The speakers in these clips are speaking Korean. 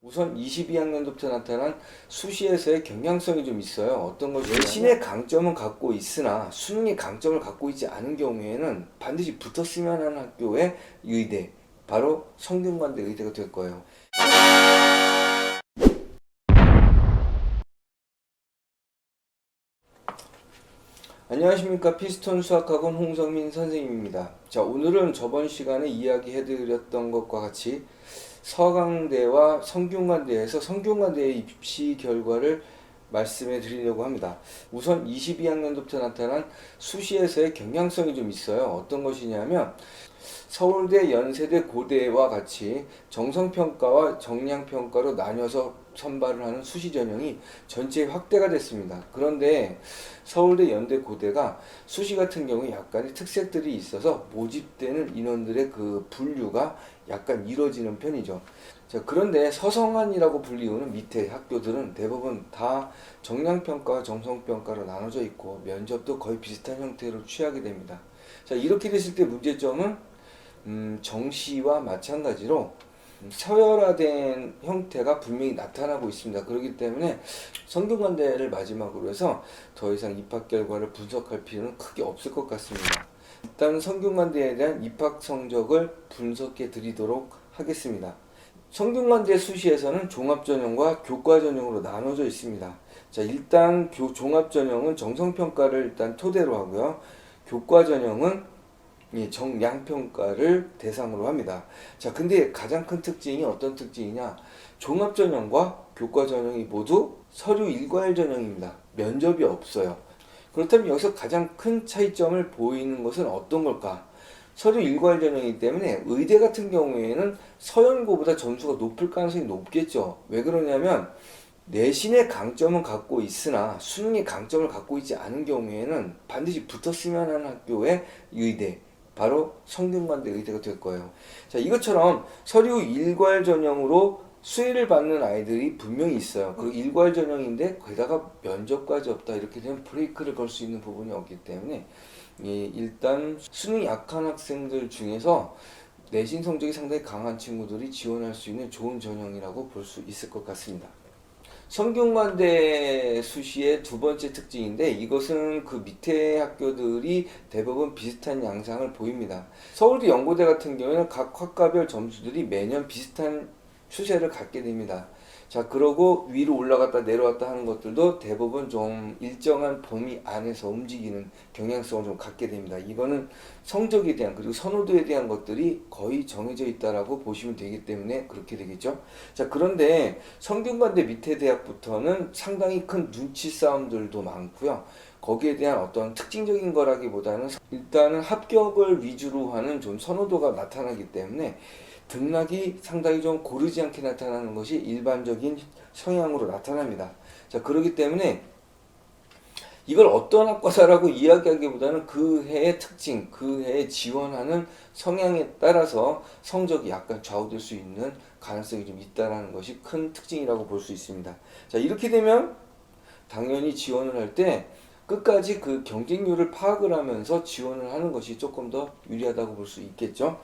우선 22학년도부터 나타난 수시에서의 경향성이 좀 있어요. 어떤 것이 내신의 강점은 갖고 있으나 수능의 강점을 갖고 있지 않은 경우에는 반드시 붙었으면 하는 학교의 의대, 바로 성균관대 의대가 될 거예요. 안녕하십니까. 피스톤 수학학원 홍성민 선생님입니다. 자, 오늘은 저번 시간에 이야기해드렸던 것과 같이 서강대와 성균관대에서 성균관대의 입시 결과를 말씀해 드리려고 합니다. 우선 22학년도부터 나타난 수시에서의 경향성이 좀 있어요. 어떤 것이냐면 서울대, 연세대, 고대와 같이 정성평가와 정량평가로 나뉘어서 선발을 하는 수시 전형이 전체 확대가 됐습니다. 그런데 서울대, 연대, 고대가 수시 같은 경우에 약간의 특색들이 있어서 모집되는 인원들의 그 분류가 약간 이뤄지는 편이죠. 자, 그런데 서성한이라고 불리우는 밑에 학교들은 대부분 다 정량평가와 정성평가로 나눠져 있고 면접도 거의 비슷한 형태로 취하게 됩니다. 자, 이렇게 됐을 때 문제점은 정시와 마찬가지로 서열화된 형태가 분명히 나타나고 있습니다. 그렇기 때문에 성균관대를 마지막으로 해서 더 이상 입학 결과를 분석할 필요는 크게 없을 것 같습니다. 일단 성균관대에 대한 입학 성적을 분석해 드리도록 하겠습니다. 성균관대 수시에서는 종합전형과 교과전형으로 나눠져 있습니다. 자, 일단 종합전형은 정성평가를 일단 토대로 하고요. 교과전형은 정량평가를 대상으로 합니다. 자, 근데 가장 큰 특징이 어떤 특징이냐? 종합전형과 교과전형이 모두 서류 일과일 전형입니다. 면접이 없어요. 그렇다면 여기서 가장 큰 차이점을 보이는 것은 어떤 걸까? 서류 일과일 전형이기 때문에 의대 같은 경우에는 서연고보다 점수가 높을 가능성이 높겠죠. 왜 그러냐면 내신의 강점은 갖고 있으나 수능의 강점을 갖고 있지 않은 경우에는 반드시 붙었으면 하는 학교의 의대, 바로 성균관대 의대가 될 거예요. 자, 이것처럼 서류 일괄 전형으로 수혜를 받는 아이들이 분명히 있어요. 그 일괄 전형인데 게다가 면접까지 없다, 이렇게 되면 브레이크를 걸 수 있는 부분이 없기 때문에 일단 수능이 약한 학생들 중에서 내신 성적이 상당히 강한 친구들이 지원할 수 있는 좋은 전형이라고 볼 수 있을 것 같습니다. 성균관대 수시의 두 번째 특징인데, 이것은 그 밑에 학교들이 대부분 비슷한 양상을 보입니다. 서울대, 연고대 같은 경우에는 각 학과별 점수들이 매년 비슷한 추세를 갖게 됩니다. 자, 그러고 위로 올라갔다 내려왔다 하는 것들도 대부분 좀 일정한 범위 안에서 움직이는 경향성을 좀 갖게 됩니다. 이거는 성적에 대한, 그리고 선호도에 대한 것들이 거의 정해져 있다라고 보시면 되기 때문에 그렇게 되겠죠. 자, 그런데 성균관대 밑에 대학부터는 상당히 큰 눈치 싸움들도 많고요. 거기에 대한 어떤 특징적인 거라기보다는 일단은 합격을 위주로 하는 좀 선호도가 나타나기 때문에 등락이 상당히 좀 고르지 않게 나타나는 것이 일반적인 성향으로 나타납니다. 자, 그렇기 때문에 이걸 어떤 학과다라고 이야기하기보다는 그 해의 특징, 그 해에 지원하는 성향에 따라서 성적이 약간 좌우될 수 있는 가능성이 좀 있다는 것이 큰 특징이라고 볼 수 있습니다. 자, 이렇게 되면 당연히 지원을 할 때 끝까지 그 경쟁률을 파악을 하면서 지원을 하는 것이 조금 더 유리하다고 볼 수 있겠죠.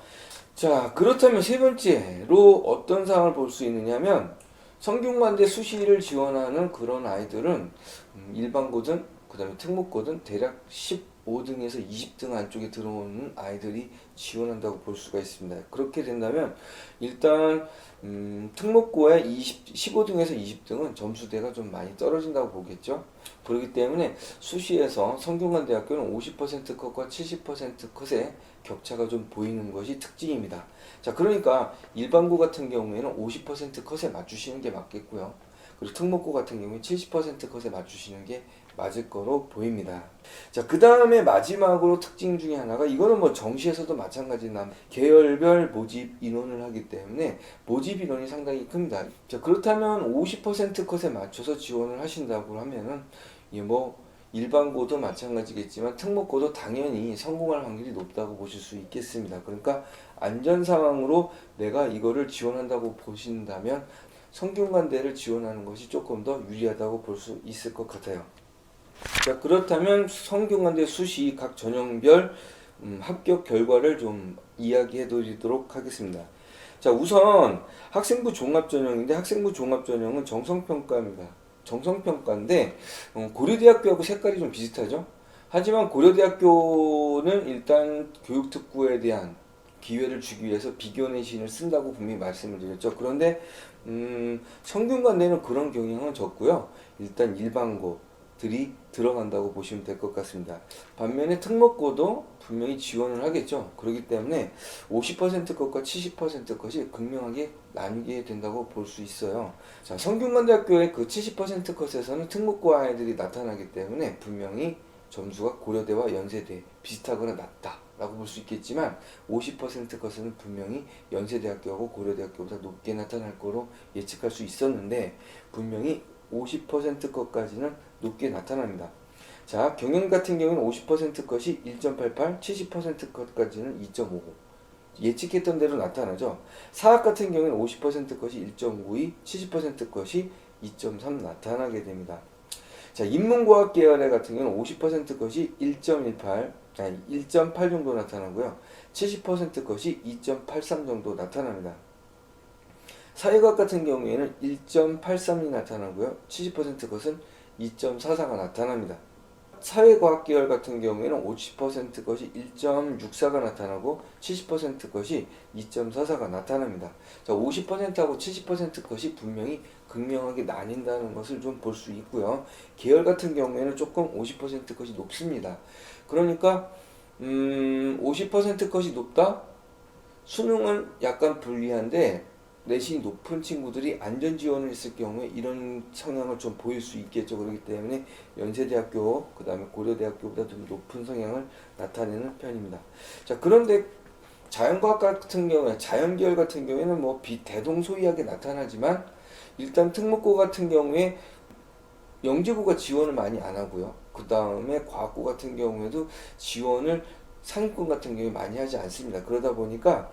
자, 그렇다면 세 번째로 어떤 상황을 볼 수 있느냐면 성균관대 수시를 지원하는 그런 아이들은 일반고든 그 다음에 특목고든 대략 15등에서 20등 안쪽에 들어오는 아이들이 지원한다고 볼 수가 있습니다. 그렇게 된다면 일단 특목고의 15등에서 20등은 점수대가 좀 많이 떨어진다고 보겠죠. 그렇기 때문에 수시에서 성균관대학교는 50% 컷과 70% 컷의 격차가 좀 보이는 것이 특징입니다. 자, 그러니까 일반고 같은 경우에는 50% 컷에 맞추시는 게 맞겠고요. 그리고 특목고 같은 경우에 70% 컷에 맞추시는 게 맞을 거로 보입니다. 자, 그 다음에 마지막으로 특징 중에 하나가, 이거는 뭐 정시에서도 마찬가지나 계열별 모집 인원을 하기 때문에 모집 인원이 상당히 큽니다. 자, 그렇다면 50% 컷에 맞춰서 지원을 하신다고 하면은 뭐 일반고도 마찬가지겠지만 특목고도 당연히 성공할 확률이 높다고 보실 수 있겠습니다. 그러니까 안전 상황으로 내가 이거를 지원한다고 보신다면 성균관대를 지원하는 것이 조금 더 유리하다고 볼 수 있을 것 같아요. 자, 그렇다면 성균관대 수시 각 전형별 합격 결과를 좀 이야기해 드리도록 하겠습니다. 자, 우선 학생부 종합전형인데 학생부 종합전형은 정성평가입니다. 정성평가인데 고려대학교하고 색깔이 좀 비슷하죠. 하지만 고려대학교는 일단 교육특구에 대한 기회를 주기 위해서 비교내신을 쓴다고 분명히 말씀을 드렸죠. 그런데 성균관대는 그런 경향은 적고요. 일단 일반고들이 들어간다고 보시면 될 것 같습니다. 반면에 특목고도 분명히 지원을 하겠죠. 그렇기 때문에 50% 것과 70% 것이 극명하게 나뉘게 된다고 볼 수 있어요. 자, 성균관대학교의 그 70% 컷에서는 특목고 아이들이 나타나기 때문에 분명히 점수가 고려대와 연세대 비슷하거나 낮다라고 볼 수 있겠지만 50% 컷은 분명히 연세대학교하고 고려대학교보다 높게 나타날 거로 예측할 수 있었는데 분명히 50% 컷까지는 높게 나타납니다. 자, 경영 같은 경우는 50% 컷이 1.88, 70% 컷까지는 2.59. 예측했던 대로 나타나죠. 사학 같은 경우는 50% 컷이 1.52, 70% 컷이 2.3 나타나게 됩니다. 자, 인문과학 계열의 같은 경우는 50% 컷이 1.18, 아니 1.8 정도 나타나고요. 70% 컷이 2.83 정도 나타납니다. 사회과학 같은 경우에는 1.83이 나타나고요. 70% 컷은 2.44가 나타납니다. 사회과학 계열 같은 경우에는 50% 것이 1.64가 나타나고 70% 것이 2.44가 나타납니다. 자, 50%하고 70% 것이 분명히 극명하게 나뉜다는 것을 좀 볼 수 있고요. 계열 같은 경우에는 조금 50% 것이 높습니다. 그러니까 50% 것이 높다? 수능은 약간 불리한데 내신이 높은 친구들이 안전 지원을 했을 경우에 이런 성향을 좀 보일 수 있겠죠. 그렇기 때문에 연세대학교, 그 다음에 고려대학교보다 좀 높은 성향을 나타내는 편입니다. 자, 그런데 자연과학 같은 경우에, 자연계열 같은 경우에는 뭐 대동소이하게 나타나지만 일단 특목고 같은 경우에 영재고가 지원을 많이 안 하고요. 그 다음에 과학고 같은 경우에도 지원을 상위권 같은 경우에 많이 하지 않습니다. 그러다 보니까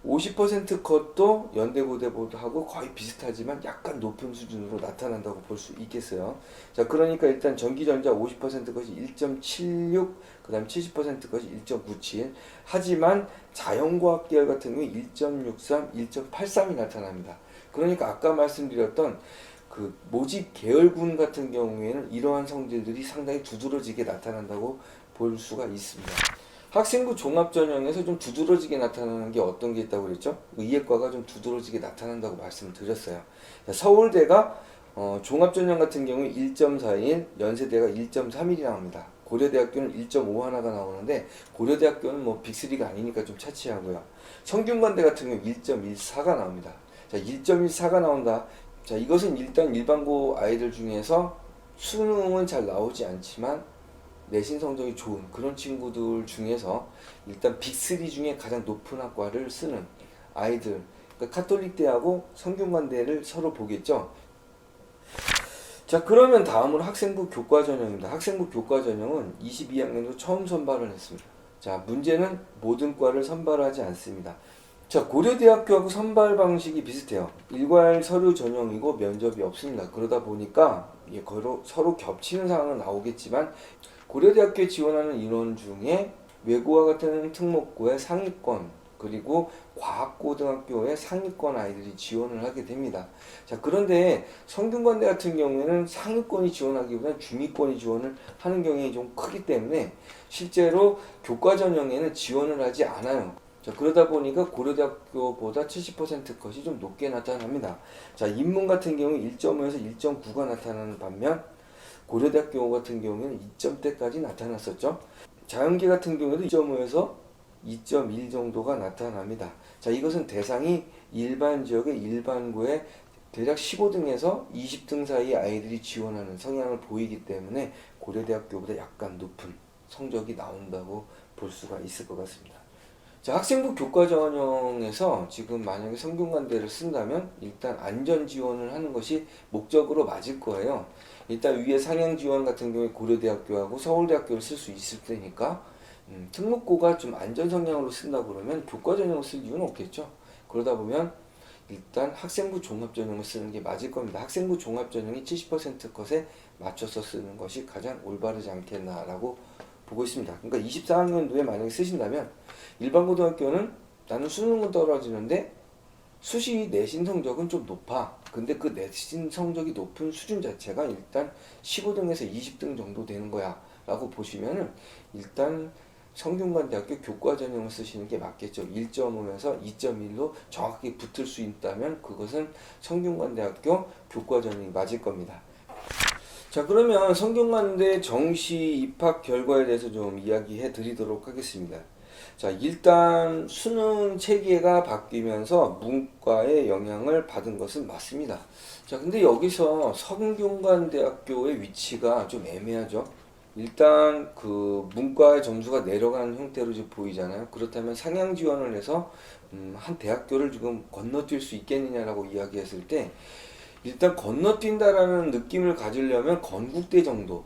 50% 컷도 연대고대보다하고 거의 비슷하지만 약간 높은 수준으로 나타난다고 볼 수 있겠어요. 자, 그러니까 일단 전기전자 50% 것이 1.76, 그 다음 70% 것이 1.97. 하지만 자연과학 계열 같은 경우에 1.63, 1.83이 나타납니다. 그러니까 아까 말씀드렸던 그 모집 계열군 같은 경우에는 이러한 성질들이 상당히 두드러지게 나타난다고 볼 수가 있습니다. 학생부 종합전형에서 좀 두드러지게 나타나는 게 어떤 게 있다고 그랬죠? 의예과가 좀 두드러지게 나타난다고 말씀을 드렸어요. 서울대가 종합전형 같은 경우에 1.41, 연세대가 1.31이 나옵니다. 고려대학교는 1.5 하나가 나오는데 고려대학교는 뭐 빅3가 아니니까 좀 차치하고요. 성균관대 같은 경우 1.14가 나옵니다. 자, 1.14가 나온다. 자, 이것은 일단 일반고 아이들 중에서 수능은 잘 나오지 않지만 내신 성적이 좋은 그런 친구들 중에서 일단 빅3 중에 가장 높은 학과를 쓰는 아이들, 그러니까 카톨릭대하고 성균관대를 서로 보겠죠. 자, 그러면 다음으로 학생부 교과전형입니다. 학생부 교과전형은 22학년도 처음 선발을 했습니다. 자, 문제는 모든 과를 선발하지 않습니다. 자, 고려대학교하고 선발 방식이 비슷해요. 일괄 서류 전형이고 면접이 없습니다. 그러다 보니까 서로 겹치는 상황은 나오겠지만 고려대학교에 지원하는 인원 중에 외고와 같은 특목고의 상위권 그리고 과학고등학교의 상위권 아이들이 지원을 하게 됩니다. 자, 그런데 성균관대 같은 경우에는 상위권이 지원하기보다는 중위권이 지원을 하는 경향이 좀 크기 때문에 실제로 교과 전형에는 지원을 하지 않아요. 자, 그러다 보니까 고려대학교보다 70% 컷이 좀 높게 나타납니다. 자, 인문 같은 경우 1.5에서 1.9가 나타나는 반면 고려대학교 같은 경우에는 2점대까지 나타났었죠. 자연계 같은 경우에도 2.5에서 2.1 정도가 나타납니다. 자, 이것은 대상이 일반 지역의 일반고에 대략 15등에서 20등 사이 아이들이 지원하는 성향을 보이기 때문에 고려대학교보다 약간 높은 성적이 나온다고 볼 수가 있을 것 같습니다. 자, 학생부 교과 전형에서 지금 만약에 성균관대를 쓴다면 일단 안전 지원을 하는 것이 목적으로 맞을 거예요. 일단 위에 상향 지원 같은 경우에 고려대학교하고 서울대학교를 쓸 수 있을 테니까 특목고가 좀 안전 성향으로 쓴다 그러면 교과 전형을 쓸 이유는 없겠죠. 그러다 보면 일단 학생부 종합 전형을 쓰는 게 맞을 겁니다. 학생부 종합 전형이 70% 컷에 맞춰서 쓰는 것이 가장 올바르지 않겠나라고 보고 있습니다. 그러니까 24학년도에 만약에 쓰신다면 일반 고등학교는 나는 수능은 떨어지는데 수시 내신 성적은 좀 높아. 근데 그 내신 성적이 높은 수준 자체가 일단 15등에서 20등 정도 되는 거야 라고 보시면은 일단 성균관대학교 교과 전형을 쓰시는 게 맞겠죠. 1.5에서 2.1로 정확히 붙을 수 있다면 그것은 성균관대학교 교과 전형이 맞을 겁니다. 자, 그러면 성균관대 정시 입학 결과에 대해서 좀 이야기해 드리도록 하겠습니다. 자, 일단 수능 체계가 바뀌면서 문과에 영향을 받은 것은 맞습니다. 자, 근데 여기서 성균관대학교의 위치가 좀 애매하죠. 일단 그 문과의 점수가 내려가는 형태로 지금 보이잖아요. 그렇다면 상향 지원을 해서 한 대학교를 지금 건너뛸 수 있겠느냐라고 이야기했을 때 일단 건너뛴다라는 느낌을 가지려면 건국대 정도,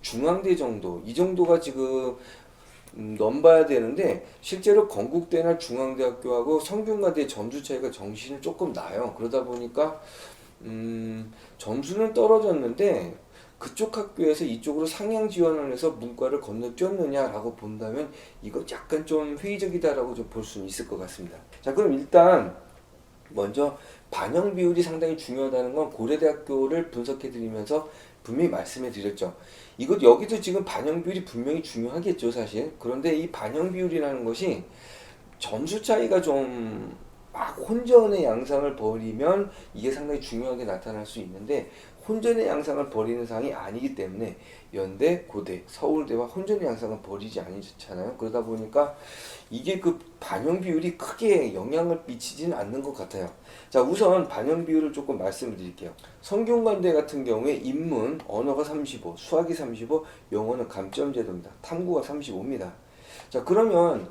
중앙대 정도 이 정도가 지금 넘봐야 되는데 실제로 건국대나 중앙대학교하고 성균관대 점수 차이가 정시는 조금 나요. 그러다 보니까 점수는 떨어졌는데 그쪽 학교에서 이쪽으로 상향 지원을 해서 문과를 건너뛰었느냐라고 본다면 이거 약간 좀 회의적이다라고 좀 볼 수는 있을 것 같습니다. 자, 그럼 일단 먼저 반영 비율이 상당히 중요하다는 건 고려대학교를 분석해 드리면서 분명히 말씀해 드렸죠. 이것 여기도 지금 반영 비율이 분명히 중요하겠죠, 사실. 그런데 이 반영 비율이라는 것이 점수 차이가 좀 막 혼전의 양상을 벌이면 이게 상당히 중요하게 나타날 수 있는데 혼전의 양상을 벌이는 상황이 아니기 때문에 연대, 고대, 서울대와 혼전의 양상을 벌이지 않잖아요. 그러다 보니까 이게 그 반영 비율이 크게 영향을 미치지는 않는 것 같아요. 자, 우선 반영 비율을 조금 말씀을 드릴게요. 성균관대 같은 경우에 인문, 언어가 35, 수학이 35, 영어는 감점 제도입니다. 탐구가 35입니다. 자, 그러면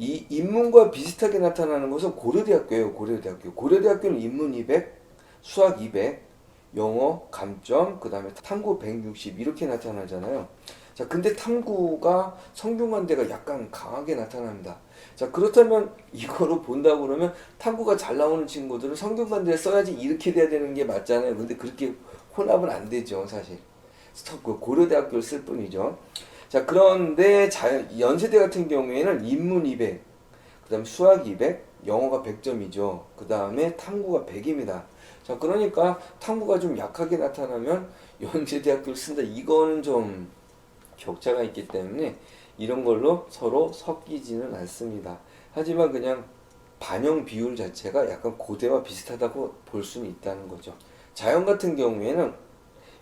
이 인문과 비슷하게 나타나는 것은 고려대학교예요. 고려대학교. 고려대학교는 인문 200, 수학 200, 영어 감점, 그 다음에 탐구 160 이렇게 나타나잖아요. 자, 근데 탐구가 성균관대가 약간 강하게 나타납니다. 자, 그렇다면 이거로 본다고 그러면 탐구가 잘 나오는 친구들은 성균관대에 써야지 이렇게 돼야 되는 게 맞잖아요. 근데 그렇게 혼합은 안 되죠, 사실. 고려대학교를 쓸 뿐이죠. 자, 그런데 연세대 같은 경우에는 인문 200, 그 다음에 수학 200, 영어가 100점이죠. 그 다음에 탐구가 100입니다. 자, 그러니까 탐구가 좀 약하게 나타나면 연세대학교를 쓴다. 이거는 좀 격차가 있기 때문에 이런 걸로 서로 섞이지는 않습니다. 하지만 그냥 반영 비율 자체가 약간 고대와 비슷하다고 볼 수는 있다는 거죠. 자연 같은 경우에는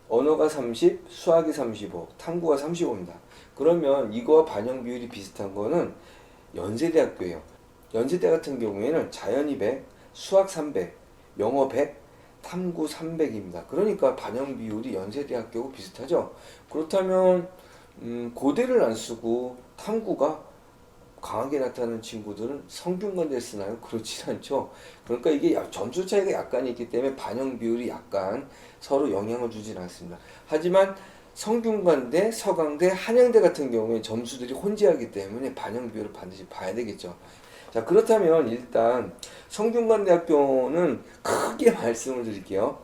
언어가 30, 수학이 35, 탐구가 35입니다. 그러면 이거와 반영 비율이 비슷한 거는 연세대학교예요. 연세대 같은 경우에는 자연 200, 수학 300, 영어 100, 탐구 300입니다. 그러니까 반영 비율이 연세대학교하고 비슷하죠. 그렇다면 고대를 안 쓰고 탐구가 강하게 나타나는 친구들은 성균관대 쓰나요? 그렇지 않죠. 그러니까 이게 점수 차이가 약간 있기 때문에 반영 비율이 약간 서로 영향을 주진 않습니다. 하지만 성균관대, 서강대, 한양대 같은 경우에 점수들이 혼재하기 때문에 반영 비율을 반드시 봐야 되겠죠. 자, 그렇다면 일단 성균관대학교는 크게 말씀을 드릴게요.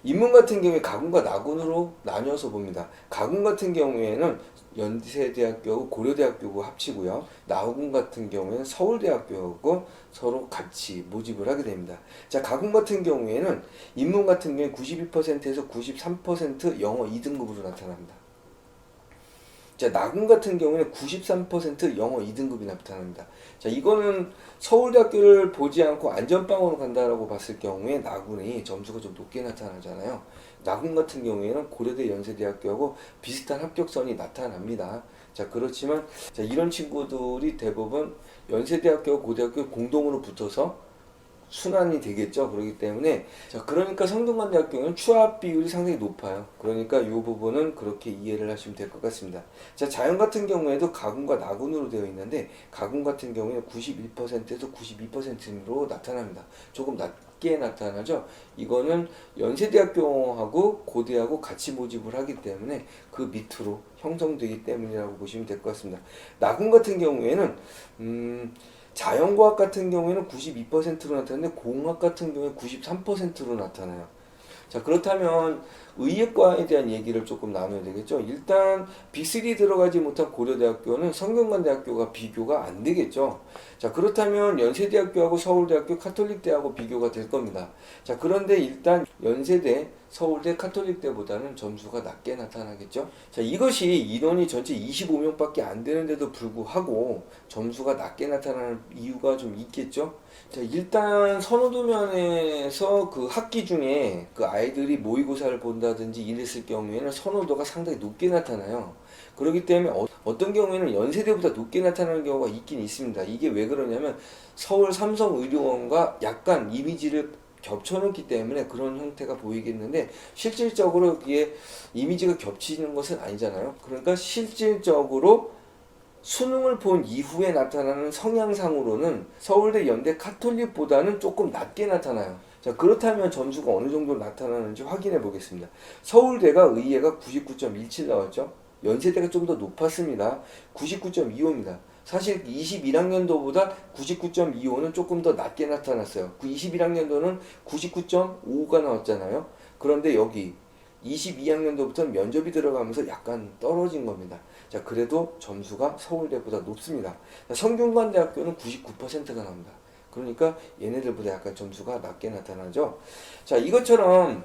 인문 같은 경우에 가군과 나군으로 나뉘어서 봅니다. 가군 같은 경우에는 연세대학교하고 고려대학교하고 합치고요. 나군 같은 경우에는 서울대학교하고 서로 같이 모집을 하게 됩니다. 자, 가군 같은 경우에는 인문 같은 경우에 92%에서 93% 영어 2등급으로 나타납니다. 자, 나군 같은 경우에는 93% 영어 2등급이 나타납니다. 자, 이거는 서울대학교를 보지 않고 안전빵으로 간다라고 봤을 경우에 나군이 점수가 좀 높게 나타나잖아요. 나군 같은 경우에는 고려대 연세대학교하고 비슷한 합격선이 나타납니다. 자, 그렇지만 자, 이런 친구들이 대부분 연세대학교, 고대학교 공동으로 붙어서 순환이 되겠죠. 그렇기 때문에 자, 그러니까 성균관대학교는 추합 비율이 상당히 높아요. 그러니까 이 부분은 그렇게 이해를 하시면 될 것 같습니다. 자, 자연 같은 경우에도 가군과 나군으로 되어 있는데 가군 같은 경우에는 91%에서 92%로 나타납니다. 조금 낮게 나타나죠. 이거는 연세대학교하고 고대하고 같이 모집을 하기 때문에 그 밑으로 형성되기 때문이라고 보시면 될 것 같습니다. 나군 같은 경우에는 자연과학 같은 경우에는 92%로 나타나는데 공학 같은 경우에 93%로 나타나요. 자, 그렇다면 의예과에 대한 얘기를 조금 나눠야 되겠죠. 일단 빅3 들어가지 못한 고려대학교는 성균관대학교가 비교가 안 되겠죠. 자, 그렇다면 연세대학교하고 서울대학교 카톨릭대하고 비교가 될 겁니다. 자, 그런데 일단 연세대, 서울대, 카톨릭대보다는 점수가 낮게 나타나겠죠. 자, 이것이 인원이 전체 25명밖에 안 되는데도 불구하고 점수가 낮게 나타나는 이유가 좀 있겠죠. 자, 일단 선호도면에서 그 학기 중에 그 아이들이 모의고사를 본다든지 이랬을 경우에는 선호도가 상당히 높게 나타나요. 그렇기 때문에 어떤 경우에는 연세대보다 높게 나타나는 경우가 있긴 있습니다. 이게 왜 그러냐면 서울 삼성의료원과 약간 이미지를 겹쳐놓기 때문에 그런 형태가 보이겠는데 실질적으로 그게 이미지가 겹치는 것은 아니잖아요. 그러니까 실질적으로 수능을 본 이후에 나타나는 성향상으로는 서울대, 연대, 카톨릭보다는 조금 낮게 나타나요. 자, 그렇다면 점수가 어느 정도 나타나는지 확인해 보겠습니다. 서울대가 의예가 99.17 나왔죠. 연세대가 좀 더 높았습니다. 99.25입니다. 사실 21학년도보다 99.25는 조금 더 낮게 나타났어요. 그 21학년도는 99.5가 나왔잖아요. 그런데 여기 22학년도부터 면접이 들어가면서 약간 떨어진 겁니다. 자, 그래도 점수가 서울대보다 높습니다. 성균관대학교는 99%가 나옵니다. 그러니까 얘네들보다 약간 점수가 낮게 나타나죠. 자, 이것처럼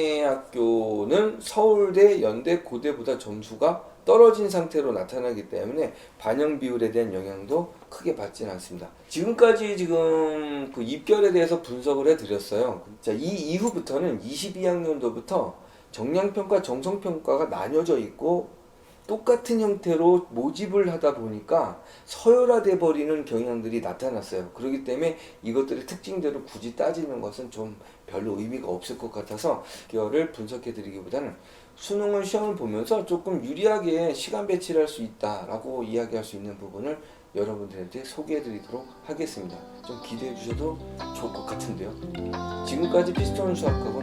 성균관대학교는 서울대, 연대, 고대보다 점수가 떨어진 상태로 나타나기 때문에 반영 비율에 대한 영향도 크게 받지는 않습니다. 지금까지 지금 그 입결에 대해서 분석을 해드렸어요. 자, 이 이후부터는 22학년도부터 정량평가, 정성평가가 나뉘어져 있고 똑같은 형태로 모집을 하다 보니까 서열화돼 버리는 경향들이 나타났어요. 그렇기 때문에 이것들의 특징대로 굳이 따지는 것은 좀 별로 의미가 없을 것 같아서 이거를 분석해 드리기보다는 수능을 시험을 보면서 조금 유리하게 시간 배치를 할 수 있다라고 이야기할 수 있는 부분을 여러분들한테 소개해 드리도록 하겠습니다. 좀 기대해 주셔도 좋을 것 같은데요. 지금까지 피스톤 수학학원